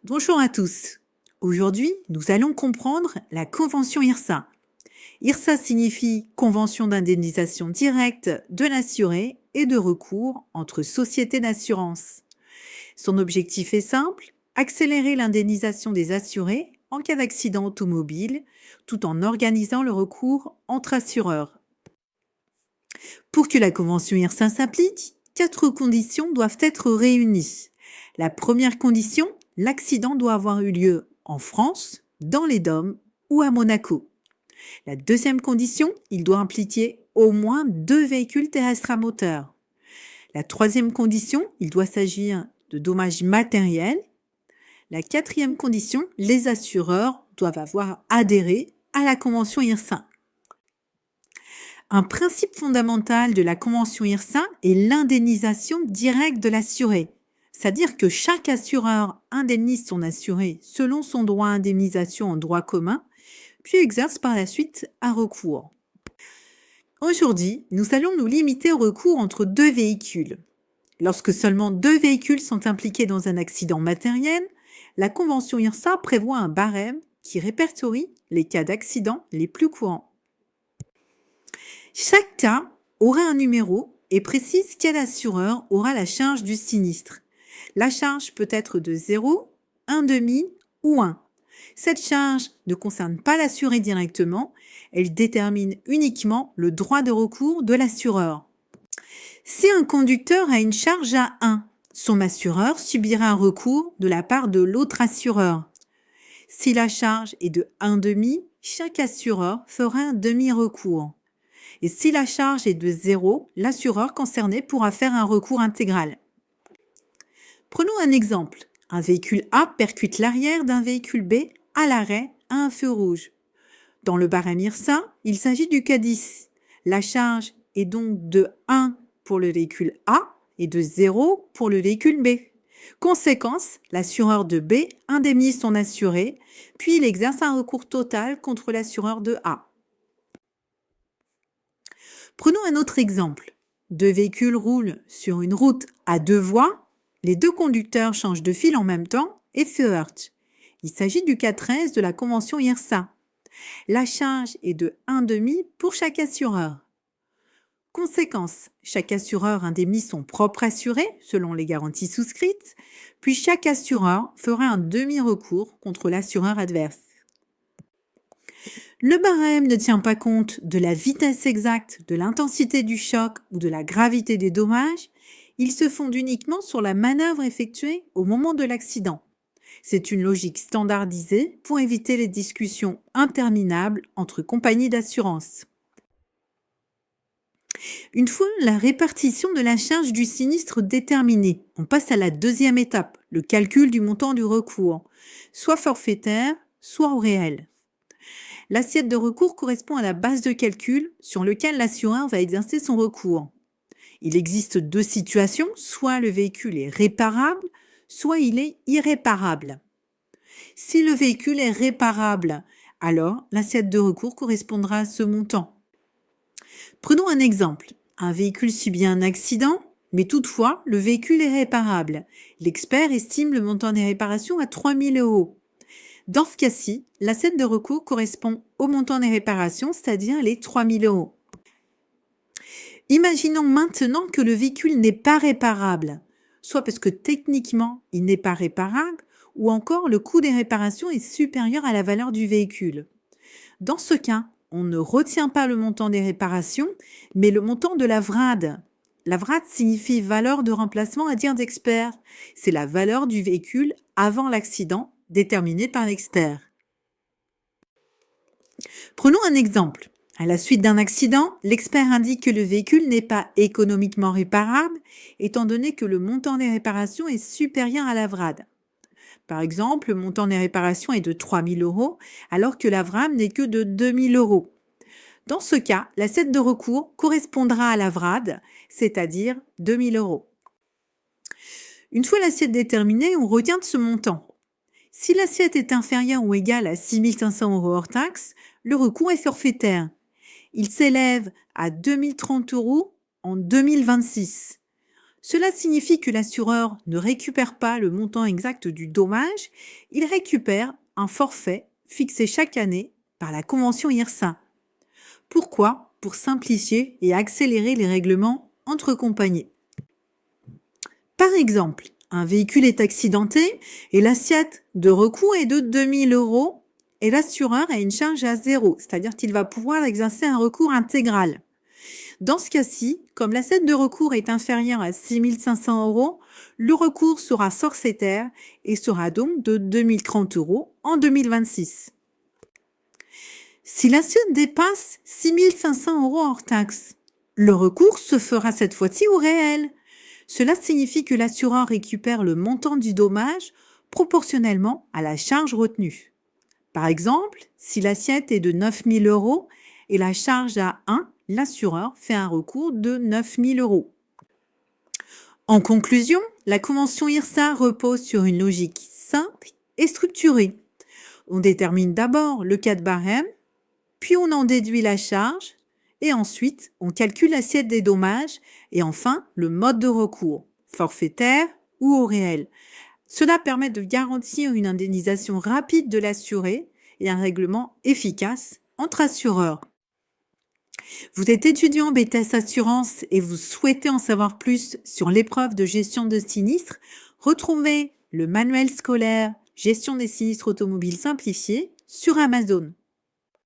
Bonjour à tous. Aujourd'hui, nous allons comprendre la convention IRSA. IRSA signifie Convention d'indemnisation directe de l'assuré et de recours entre sociétés d'assurance. Son objectif est simple, accélérer l'indemnisation des assurés en cas d'accident automobile, tout en organisant le recours entre assureurs. Pour que la convention IRSA s'applique, 4 conditions doivent être réunies. La première condition, l'accident doit avoir eu lieu en France, dans les DOM ou à Monaco. La deuxième condition, il doit impliquer au moins 2 véhicules terrestres à moteur. La troisième condition, il doit s'agir de dommages matériels. La quatrième condition, les assureurs doivent avoir adhéré à la convention IRSA. Un principe fondamental de la convention IRSA est l'indemnisation directe de l'assuré. C'est-à-dire que chaque assureur indemnise son assuré selon son droit à indemnisation en droit commun, puis exerce par la suite un recours. Aujourd'hui, nous allons nous limiter au recours entre 2 véhicules. Lorsque seulement 2 véhicules sont impliqués dans un accident matériel, la convention IRSA prévoit un barème qui répertorie les cas d'accident les plus courants. Chaque cas aura un numéro et précise quel assureur aura la charge du sinistre. La charge peut être de 0, 1,5 ou 1. Cette charge ne concerne pas l'assuré directement, elle détermine uniquement le droit de recours de l'assureur. Si un conducteur a une charge à 1, son assureur subira un recours de la part de l'autre assureur. Si la charge est de 1,5, chaque assureur fera un demi-recours. Et si la charge est de 0, l'assureur concerné pourra faire un recours intégral. Prenons un exemple. Un véhicule A percute l'arrière d'un véhicule B à l'arrêt à un feu rouge. Dans le barème IRSA, il s'agit du cas 10. La charge est donc de 1 pour le véhicule A et de 0 pour le véhicule B. Conséquence, l'assureur de B indemnise son assuré, puis il exerce un recours total contre l'assureur de A. Prenons un autre exemple. 2 véhicules roulent sur une route à 2 voies. Les 2 conducteurs changent de fil en même temps et se heurtent. Il s'agit du cas 13 de la convention IRSA. La charge est de 1,5 pour chaque assureur. Conséquence, chaque assureur indemnise son propre assuré selon les garanties souscrites, puis chaque assureur fera un demi-recours contre l'assureur adverse. Le barème ne tient pas compte de la vitesse exacte, de l'intensité du choc ou de la gravité des dommages. Il se fonde uniquement sur la manœuvre effectuée au moment de l'accident. C'est une logique standardisée pour éviter les discussions interminables entre compagnies d'assurance. Une fois la répartition de la charge du sinistre déterminée, on passe à la deuxième étape, le calcul du montant du recours, soit forfaitaire, soit au réel. L'assiette de recours correspond à la base de calcul sur laquelle l'assureur va exercer son recours. Il existe 2 situations, soit le véhicule est réparable, soit il est irréparable. Si le véhicule est réparable, alors l'assiette de recours correspondra à ce montant. Prenons un exemple. Un véhicule subit un accident, mais toutefois, le véhicule est réparable. L'expert estime le montant des réparations à 3 000 €. Dans ce cas-ci, l'assiette de recours correspond au montant des réparations, c'est-à-dire les 3 000 €. Imaginons maintenant que le véhicule n'est pas réparable, soit parce que techniquement il n'est pas réparable, ou encore le coût des réparations est supérieur à la valeur du véhicule. Dans ce cas, on ne retient pas le montant des réparations, mais le montant de la VRAD. La VRAD signifie valeur de remplacement à dire d'expert. C'est la valeur du véhicule avant l'accident, déterminée par l'expert. Prenons un exemple. À la suite d'un accident, l'expert indique que le véhicule n'est pas économiquement réparable, étant donné que le montant des réparations est supérieur à la VRAD. Par exemple, le montant des réparations est de 3 000 €, alors que la VRAD n'est que de 2 000 €. Dans ce cas, l'assiette de recours correspondra à la VRAD, c'est-à-dire 2 000 €. Une fois l'assiette déterminée, on retient de ce montant. Si l'assiette est inférieure ou égale à 6 500 € hors taxe, le recours est forfaitaire. Il s'élève à 2 030 € en 2026. Cela signifie que l'assureur ne récupère pas le montant exact du dommage, il récupère un forfait fixé chaque année par la convention IRSA. Pourquoi? Pour simplifier et accélérer les règlements entre compagnies. Par exemple, un véhicule est accidenté et l'assiette de recours est de 2 000 € et l'assureur a une charge à zéro, c'est-à-dire qu'il va pouvoir exercer un recours intégral. Dans ce cas-ci, comme l'assiette de recours est inférieure à 6 500 €, le recours sera forfaitaire et sera donc de 2 030 € en 2026. Si l'assiette dépasse 6 500 € hors taxe, le recours se fera cette fois-ci au réel. Cela signifie que l'assureur récupère le montant du dommage proportionnellement à la charge retenue. Par exemple, si l'assiette est de 9 000 € et la charge à 1, l'assureur fait un recours de 9 000 €. En conclusion, la convention IRSA repose sur une logique simple et structurée. On détermine d'abord le cas de barème, puis on en déduit la charge, et ensuite on calcule l'assiette des dommages, et enfin le mode de recours, forfaitaire ou au réel. Cela permet de garantir une indemnisation rapide de l'assuré et un règlement efficace entre assureurs. Vous êtes étudiant en BTS Assurance et vous souhaitez en savoir plus sur l'épreuve de gestion de sinistres, retrouvez le manuel scolaire Gestion des sinistres automobiles simplifié sur Amazon.